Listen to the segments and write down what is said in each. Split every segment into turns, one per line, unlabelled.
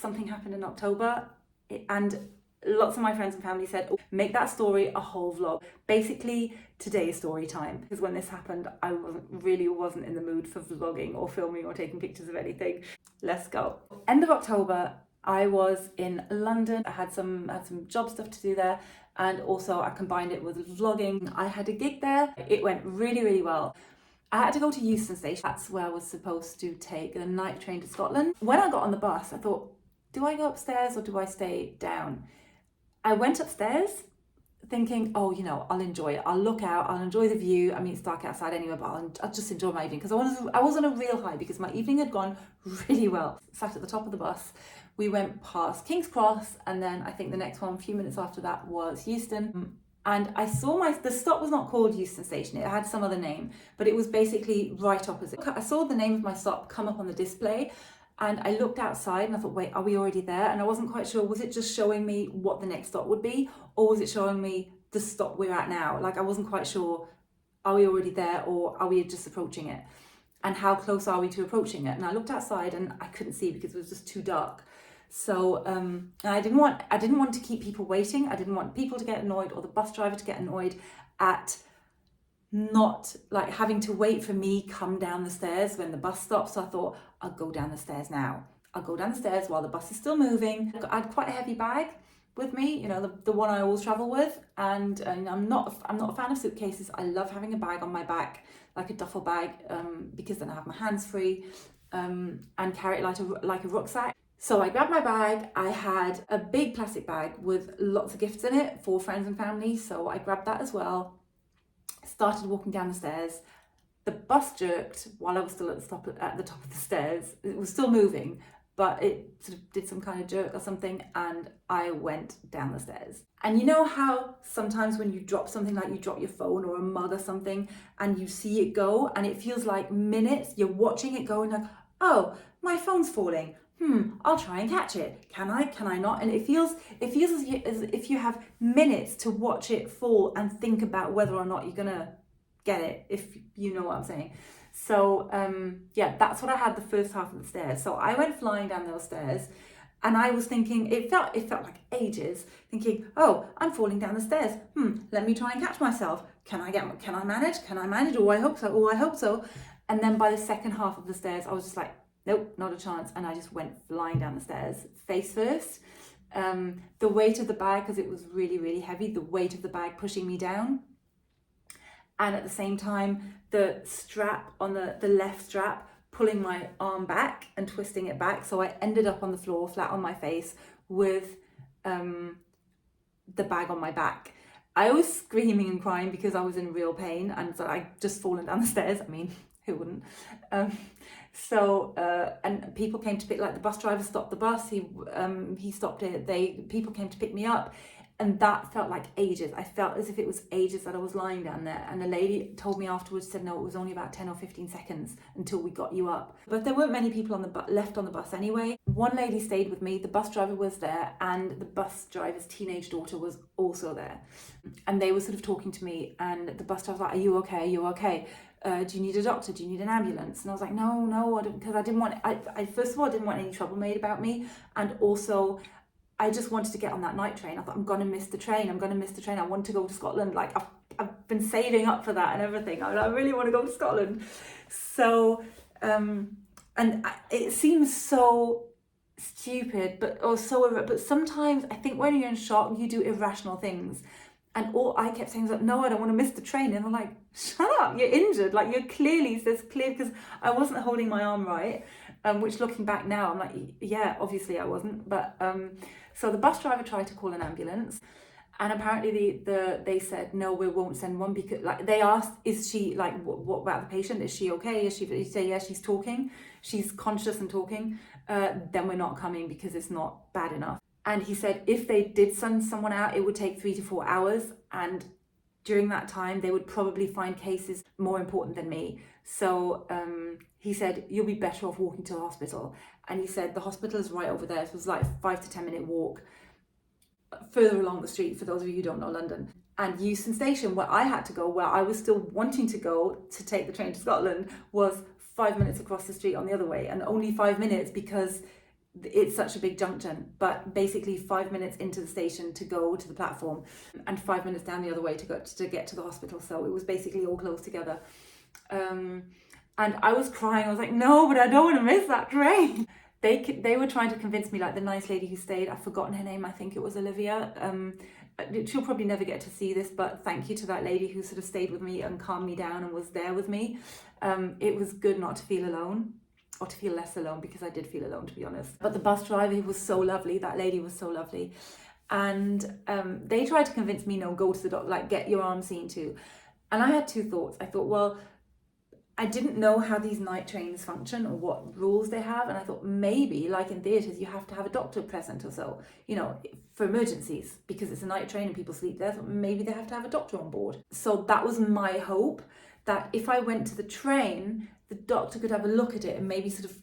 something happened in October, and lots of my friends and family said, oh, make that story a whole vlog. Basically, today's story time. Because when this happened, I wasn't in the mood for vlogging or filming or taking pictures of anything. Let's go. End of October, I was in London. I had some job stuff to do there, and also I combined it with vlogging. I had a gig there. It went really, really well. I had to go to Euston Station. That's where I was supposed to take the night train to Scotland. When I got on the bus, I thought, do I go upstairs or do I stay down? I went upstairs thinking, oh, you know, I'll enjoy it. I'll look out, I'll enjoy the view. I mean, it's dark outside anyway, but I'll just enjoy my evening, because I was on a real high because my evening had gone really well. Sat at the top of the bus. We went past King's Cross, and then I think the next one, a few minutes after that, was Euston. And I saw the stop was not called Euston Station, it had some other name, but it was basically right opposite. I saw the name of my stop come up on the display, and I looked outside and I thought, wait, are we already there? And I wasn't quite sure, was it just showing me what the next stop would be, or was it showing me the stop we're at now? Like, I wasn't quite sure, are we already there or are we just approaching it? And how close are we to approaching it? And I looked outside and I couldn't see because it was just too dark. So I didn't want to keep people waiting. I didn't want people to get annoyed or the bus driver to get annoyed at not like having to wait for me come down the stairs when the bus stops. So I thought, I'll go down the stairs now. I'll go down the stairs while the bus is still moving. I had quite a heavy bag with me, you know, the one I always travel with, and I'm not a fan of suitcases. I love having a bag on my back, like a duffel bag, because then I have my hands free, and carry it like a rucksack. So I grabbed my bag. I had a big plastic bag with lots of gifts in it for friends and family, so I grabbed that as well. Started walking down the stairs. The bus jerked while I was still at the top of the stairs. It was still moving, but it sort of did some kind of jerk or something, and I went down the stairs. And you know how sometimes when you drop something, like you drop your phone or a mug or something, and you see it go, and it feels like minutes, you're watching it go, and like, oh, my phone's falling. I'll try and catch it. Can I not? And it feels as if you have minutes to watch it fall and think about whether or not you're gonna get it, if you know what I'm saying. So yeah, that's what I had the first half of the stairs. So I went flying down those stairs, and I was thinking, it felt like ages, thinking, oh, I'm falling down the stairs. Let me try and catch myself. Can I manage? Oh, I hope so. And then by the second half of the stairs, I was just like, nope, not a chance. And I just went flying down the stairs, face first. The weight of the bag, because it was really, really heavy, the weight of the bag pushing me down. And at the same time, the strap on the left strap pulling my arm back and twisting it back. So I ended up on the floor, flat on my face, with the bag on my back. I was screaming and crying because I was in real pain, and so I just fallen down the stairs. I mean, who wouldn't? And people came to the bus driver stopped the bus. He stopped it. People came to pick me up, and that felt like ages. I felt as if it was ages that I was lying down there. And the lady told me afterwards, said no, it was only about 10 or 15 seconds until we got you up. But there weren't many people left on the bus anyway. One lady stayed with me. The bus driver was there, and the bus driver's teenage daughter was also there. And they were sort of talking to me, and the bus driver was like, "Are you okay? Are you okay? Do you need a doctor? Do you need an ambulance?" And I was like, no, I don't, because I didn't want, I first of all, didn't want any trouble made about me. And also, I just wanted to get on that night train. I thought, I'm going to miss the train. I want to go to Scotland. Like, I've been saving up for that and everything. I really want to go to Scotland. So, it seems so stupid, but sometimes I think when you're in shock, you do irrational things. And all I kept saying was like, no, I don't want to miss the train. And I'm like, shut up, you're injured. Like, you're clearly, this clear, because I wasn't holding my arm right, which looking back now, I'm like, yeah, obviously I wasn't. But so the bus driver tried to call an ambulance, and apparently they said, no, we won't send one, because like they asked, is she like, what about the patient? Is she okay? You say, yeah, she's talking, she's conscious and talking, then we're not coming because it's not bad enough. And he said if they did send someone out, it would take 3 to 4 hours. And during that time, they would probably find cases more important than me. So he said, you'll be better off walking to the hospital. And he said, the hospital is right over there. It was like 5 to 10 minute walk further along the street, for those of you who don't know London. And Euston Station, where I had to go, where I was still wanting to go to take the train to Scotland, was 5 minutes across the street on the other way. And only 5 minutes because it's such a big junction, but basically 5 minutes into the station to go to the platform and 5 minutes down the other way to get to the hospital. So it was basically all close together. And I was crying. I was like, no, but I don't want to miss that train. They were trying to convince me, like the nice lady who stayed, I've forgotten her name, I think it was Olivia. She'll probably never get to see this, but thank you to that lady who sort of stayed with me and calmed me down and was there with me. It was good not to feel alone, or to feel less alone, because I did feel alone, to be honest. But the bus driver, he was so lovely. That lady was so lovely. And they tried to convince me, no, go to the doctor, like get your arm seen to. And I had two thoughts. I thought, well, I didn't know how these night trains function or what rules they have. And I thought maybe, like in theatres, you have to have a doctor present or so, you know, for emergencies, because it's a night train and people sleep there. So maybe they have to have a doctor on board. So that was my hope, that if I went to the train, the doctor could have a look at it and maybe sort of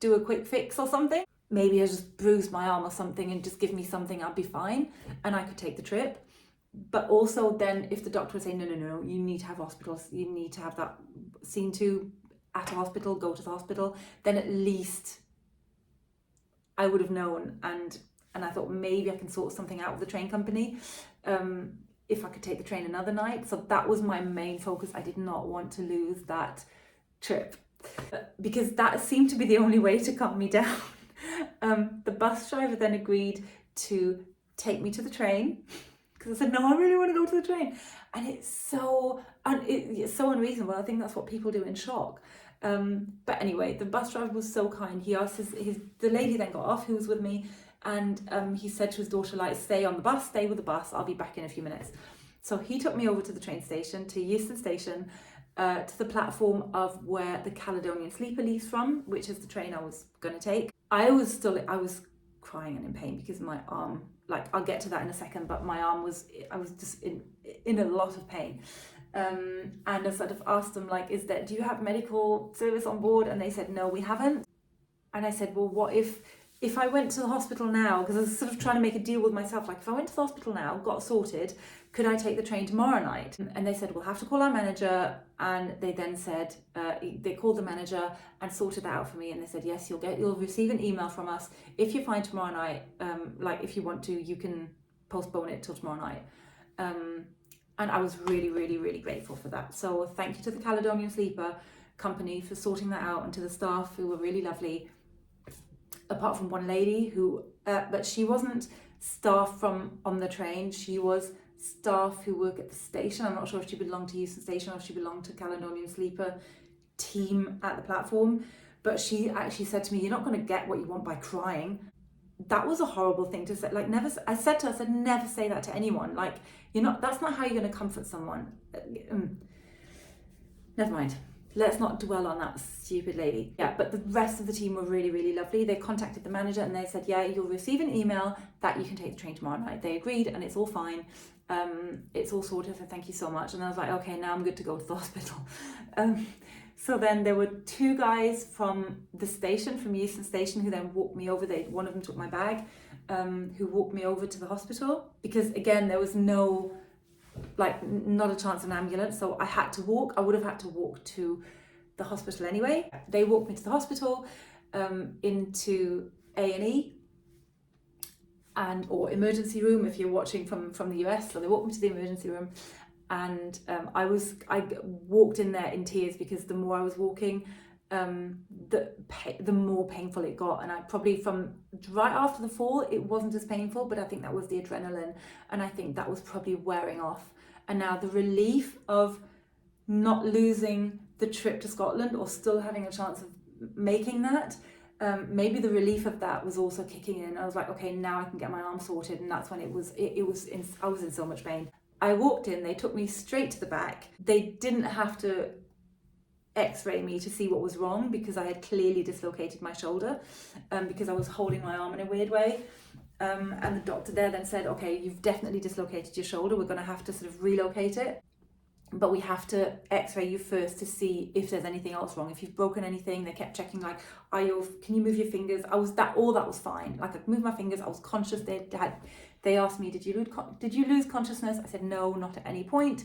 do a quick fix or something. Maybe I just bruised my arm or something and just give me something, I'd be fine and I could take the trip. But also then if the doctor would say, no, you need to have hospitals, you need to have that seen to at a hospital, go to the hospital, then at least I would have known. And I thought maybe I can sort something out with the train company if I could take the train another night. So that was my main focus. I did not want to lose that trip because that seemed to be the only way to calm me down. The bus driver then agreed to take me to the train, because I said, no, I really want to go to the train. And it's so unreasonable. I think that's what people do in shock. But anyway, the bus driver was so kind. He asked the lady then got off, who was with me, and he said to his daughter, like, stay on the bus, stay with the bus, I'll be back in a few minutes. So he took me over to the train station, to Euston Station, to the platform of where the Caledonian Sleeper leaves from, which is the train I was going to take. I was crying and in pain because my arm, like I'll get to that in a second, but my arm I was just in a lot of pain. And I sort of asked them, like, do you have medical service on board? And they said, no, we haven't. And I said, well, what if I went to the hospital now, because I was sort of trying to make a deal with myself, like if I went to the hospital now, got sorted, could I take the train tomorrow night? And they said, we'll have to call our manager. And they then said, they called the manager and sorted that out for me. And they said, yes, you'll receive an email from us. If you're fine tomorrow night, like if you want to, you can postpone it till tomorrow night. And I was really, really, really grateful for that. So thank you to the Caledonian Sleeper company for sorting that out, and to the staff who were really lovely. Apart from one lady who, but she wasn't staff from on the train. She was staff who work at the station. I'm not sure if she belonged to Euston Station or if she belonged to Caledonian Sleeper team at the platform. But she actually said to me, you're not going to get what you want by crying. That was a horrible thing to say. Like, never, I said to her, never say that to anyone. Like, that's not how you're going to comfort someone. Never mind. Let's not dwell on that stupid lady. Yeah, but the rest of the team were really, really lovely. They contacted the manager and they said, yeah, you'll receive an email that you can take the train tomorrow night. They agreed and it's all fine. It's all sorted, so thank you so much. And I was like, okay, now I'm good to go to the hospital. So then there were two guys from the station, from Euston Station, who then walked me over. One of them took my bag, who walked me over to the hospital. Because again, there was not a chance of an ambulance. So I had to walk. I would have had to walk to the hospital anyway. They walked me to the hospital, into A&E or emergency room if you're watching from the US. So they walked me to the emergency room. And I walked in there in tears, because the more I was walking, the more painful it got. And I probably, from right after the fall, it wasn't as painful, but I think that was the adrenaline, and I think that was probably wearing off. And now the relief of not losing the trip to Scotland, or still having a chance of making that, maybe the relief of that was also kicking in. I was like, okay, now I can get my arm sorted. And that's when I was in so much pain. I walked in, they took me straight to the back. They didn't have to x-ray me to see what was wrong, because I had clearly dislocated my shoulder, because I was holding my arm in a weird way. And the doctor there then said, okay, you've definitely dislocated your shoulder. We're going to have to sort of relocate it, but we have to x-ray you first to see if there's anything else wrong. If you've broken anything. They kept checking, like, can you move your fingers? All that was fine. Like, I could move my fingers. I was conscious. They asked me, did you lose consciousness? I said, no, not at any point.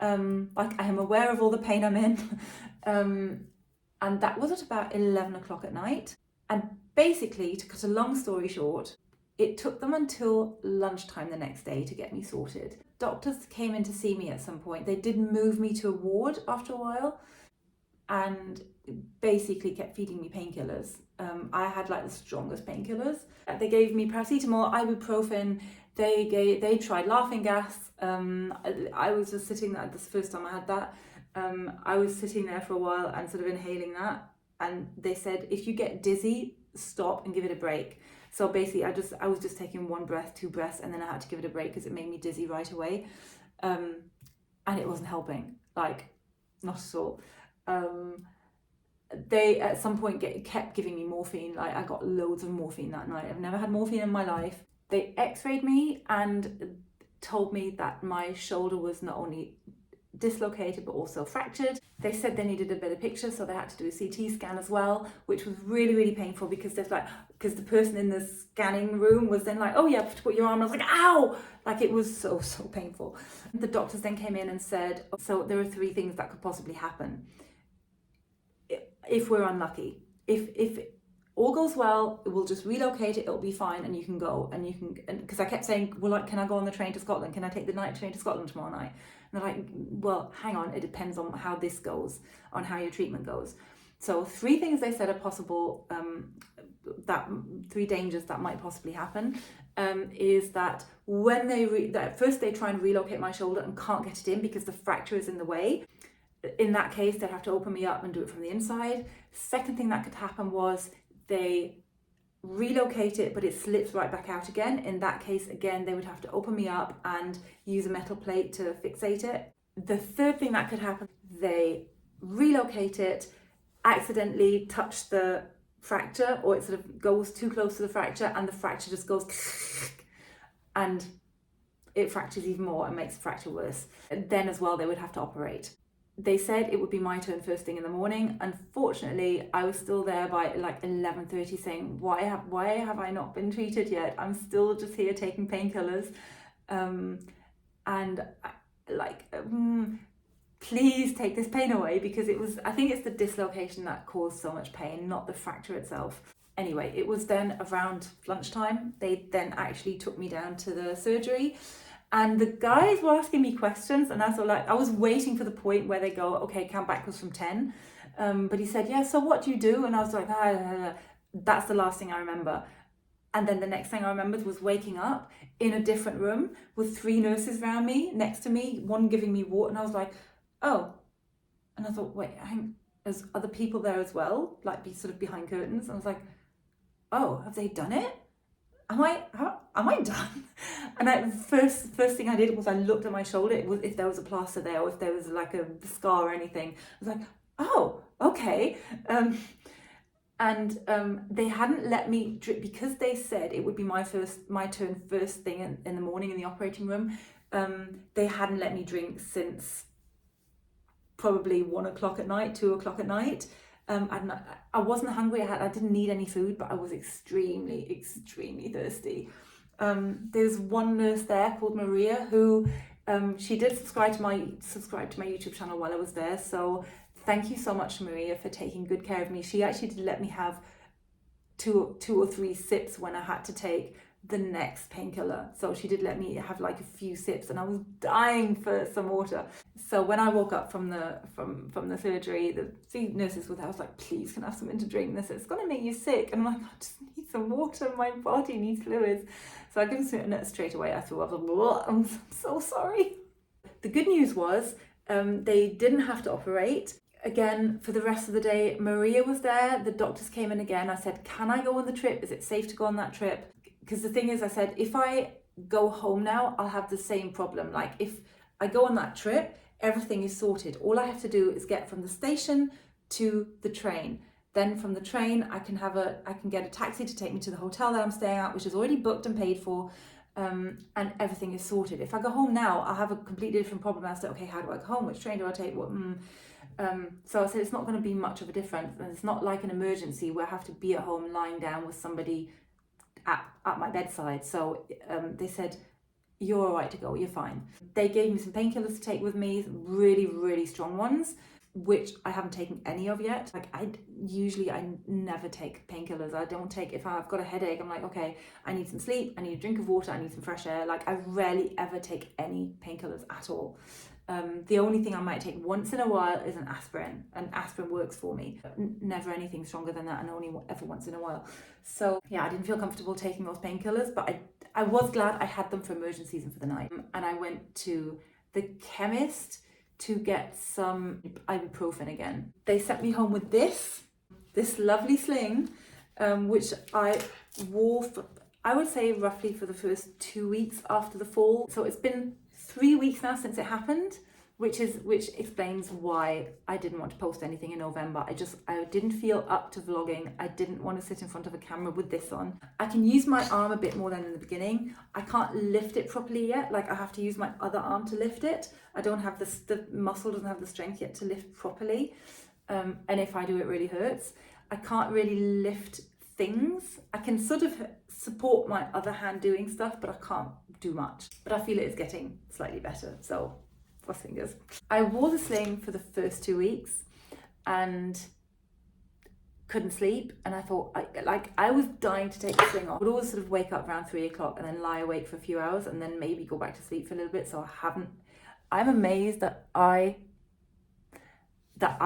Like, I am aware of all the pain I'm in. And that was at about 11 o'clock at night. And Basically, to cut a long story short, it took them until lunchtime the next day to get me sorted. Doctors came in to see me at some point. They did move me to a ward after a while and basically kept feeding me painkillers. I had like the strongest painkillers. They gave me paracetamol, ibuprofen. They tried laughing gas. I was just sitting there. This is the first time I had that. I was sitting there for a while and sort of inhaling that. And they said, if you get dizzy, stop and give it a break. So basically, I was just taking 1 breath, 2 breaths, and then I had to give it a break because it made me dizzy right away. And it wasn't helping, like, not at all. They at some point kept giving me morphine. Like, I got loads of morphine that night. I've never had morphine in my life. They x-rayed me and told me that my shoulder was not only dislocated but also fractured. They said they needed a better picture, so they had to do a CT scan as well, which was really, really painful because the person in the scanning room was then like, oh yeah, put your arm. I was like, ow! Like, it was so painful. The doctors then came in and said, so there are 3 things that could possibly happen if we're unlucky. If all goes well, we'll just relocate it, it'll be fine, and you can go, and because I kept saying, well, like, can I go on the train to Scotland? Can I take the night train to Scotland tomorrow night? And they're like, well, hang on, it depends on how this goes, on how your treatment goes. So 3 things they said are possible, 3 dangers that might possibly happen, is that when first they try and relocate my shoulder and can't get it in because the fracture is in the way. In that case, they'd have to open me up and do it from the inside. Second thing that could happen was they relocate it, but it slips right back out again. In that case, again, they would have to open me up and use a metal plate to fixate it. The third thing that could happen, they relocate it, accidentally touch the fracture, or it sort of goes too close to the fracture and the fracture just goes and it fractures even more and makes the fracture worse. And then as well, they would have to operate. They said it would be my turn first thing in the morning. Unfortunately, I was still there by like 11:30 saying, why have I not been treated yet? I'm still just here taking painkillers. Please take this pain away, because I think it's the dislocation that caused so much pain, not the fracture itself. Anyway, it was then around lunchtime. They then actually took me down to the surgery. And the guys were asking me questions, and I was waiting for the point where they go, okay, count backwards from 10. But he said, yeah, so what do you do? And I was like, that's the last thing I remember. And then the next thing I remembered was waking up in a different room with 3 nurses around me, next to me, one giving me water. And I was like, oh. And I thought, wait, there's other people there as well, like sort of behind curtains. And I was like, oh, have they done it? Am I done? And first thing I did was I looked at my shoulder. It was if there was a plaster there, or if there was like a scar or anything. I was like, oh, okay. They hadn't let me drink because they said it would be my turn first thing in the morning in the operating room. They hadn't let me drink since probably 1 o'clock at night, 2 o'clock at night. I wasn't hungry. I didn't need any food, but I was extremely, extremely thirsty. There's one nurse there called Maria who she did subscribe to my YouTube channel while I was there. So thank you so much, Maria, for taking good care of me. She actually did let me have two or three sips when I had to take the next painkiller. So she did let me have like a few sips, and I was dying for some water. So when I woke up from the surgery, the 3 nurses were there. I was like, please, can I have something to drink? And they said, it's going to make you sick. And I'm like, I just need some water. My body needs fluids. So I gave them some straight away. I thought, I'm so sorry. The good news was they didn't have to operate. Again, for the rest of the day, Maria was there. The doctors came in again. I said, can I go on the trip? Is it safe to go on that trip? Because the thing is, I said, if I go home now, I'll have the same problem. Like, if I go on that trip, everything is sorted. All I have to do is get from the station to the train. Then from the train, I can get a taxi to take me to the hotel that I'm staying at, which is already booked and paid for, and everything is sorted. If I go home now, I'll have a completely different problem as to, okay, how do I go home? Which train do I take? So I said, it's not going to be much of a difference. And it's not like an emergency where I have to be at home lying down with somebody at my bedside. So they said, you're all right to go, you're fine. They gave me some painkillers to take with me, really, really strong ones. which I haven't taken any of yet. Like I never take painkillers. I don't take, if I've got a headache, I'm like, okay, I need some sleep, I need a drink of water, I need some fresh air. Like I rarely ever take any painkillers at all. The only thing I might take once in a while is an aspirin, and aspirin works for me. Never anything stronger than that, and only ever once in a while. So yeah, I didn't feel comfortable taking those painkillers, but I was glad I had them for emergencies and for the night. And I went to the chemist to get some ibuprofen again. They sent me home with this lovely sling, which I wore for, I would say roughly for the first 2 weeks after the fall. So it's been 3 weeks now since it happened, which explains why I didn't want to post anything in November. I didn't feel up to vlogging. I didn't want to sit in front of a camera with this on. I can use my arm a bit more than in the beginning. I can't lift it properly yet. Like I have to use my other arm to lift it. I don't have the muscle doesn't have the strength yet to lift properly. And if I do, it really hurts. I can't really lift things. I can sort of support my other hand doing stuff, but I can't do much. But I feel it is getting slightly better, so cross fingers. I wore the sling for the first 2 weeks and couldn't sleep, and I thought I was dying to take the sling off. I would always sort of wake up around 3 o'clock and then lie awake for a few hours and then maybe go back to sleep for a little bit. So I'm amazed that I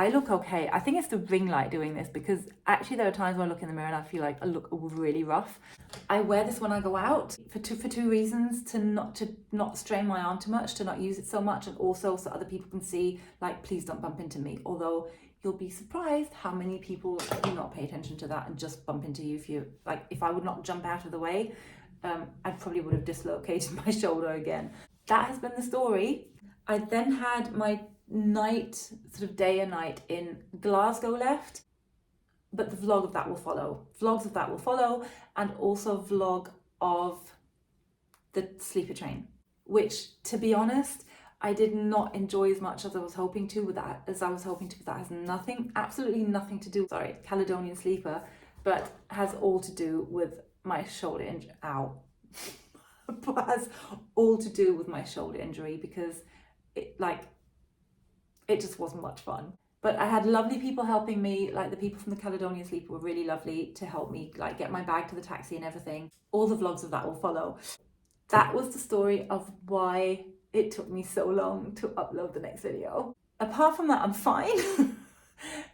look okay. I think it's the ring light doing this, because actually there are times when I look in the mirror and I feel like I look really rough. I wear this when I go out for two reasons: to not strain my arm too much, to not use it so much, and also so other people can see, like, please don't bump into me. Although you'll be surprised how many people do not pay attention to that and just bump into you. If I would not jump out of the way, I probably would have dislocated my shoulder again. That has been the story. I then had my night, sort of day and night in Glasgow left, but the vlog of that will follow. Vlogs of that will follow, and also vlog of the sleeper train, which, to be honest, I did not enjoy as much as I was hoping to with that. That has absolutely nothing to do, Caledonian Sleeper, but has all to do with my shoulder injury. Ow. But has all to do with my shoulder injury, because it just wasn't much fun. But I had lovely people helping me. Like, the people from the Caledonian Sleeper were really lovely to help me, like, get my bag to the taxi and everything. All the vlogs of that will follow. That was the story of why it took me so long to upload the next video. Apart from that, I'm fine.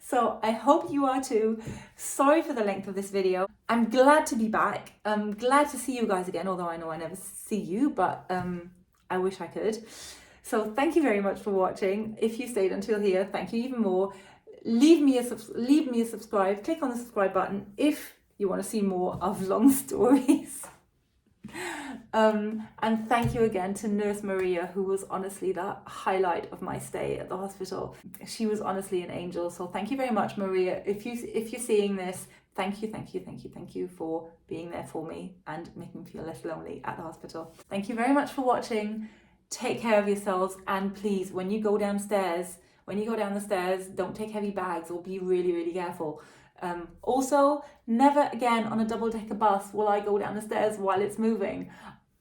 So I hope you are too. Sorry for the length of this video. I'm glad to be back. I'm glad to see you guys again, although I know I never see you, but I wish I could. So thank you very much for watching. If you stayed until here, thank you even more. Leave me a subscribe. Click on the subscribe button if you want to see more of long stories. And thank you again to Nurse Maria, who was honestly the highlight of my stay at the hospital. She was honestly an angel. So thank you very much, Maria. If you're seeing this, thank you for being there for me and making me feel less lonely at the hospital. Thank you very much for watching. Take care of yourselves, and please, when you go down the stairs, don't take heavy bags, or be really, really careful. Also, never again on a double-decker bus will I go down the stairs while it's moving.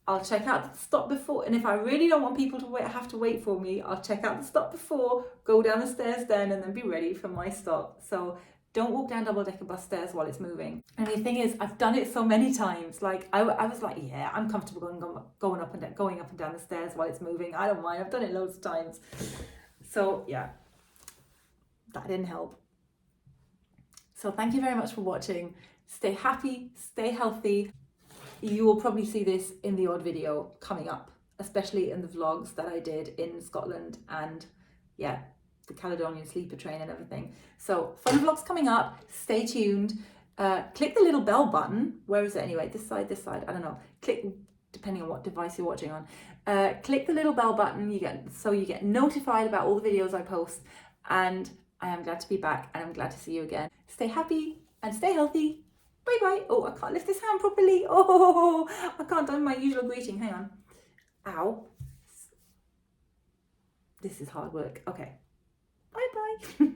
I'll check out the stop before, and if I really don't want people to have to wait for me, I'll check out the stop before, go down the stairs then, and then be ready for my stop. So don't walk down double-decker bus stairs while it's moving. And the thing is, I've done it so many times. Like, I was like, yeah, I'm comfortable going up and down the stairs while it's moving. I don't mind. I've done it loads of times. So yeah, that didn't help. So thank you very much for watching. Stay happy, stay healthy. You will probably see this in the odd video coming up, especially in the vlogs that I did in Scotland and yeah, the Caledonian Sleeper train and everything. So fun vlogs coming up. Stay tuned. Click the little bell button. Where is it anyway? This side, I don't know. Click, depending on what device you're watching on. Click the little bell button. You get notified about all the videos I post. And I am glad to be back, and I'm glad to see you again. Stay happy and stay healthy. Bye bye. Oh, I can't lift this hand properly. Oh, I can't do my usual greeting. Hang on. Ow. This is hard work. Okay. Bye bye.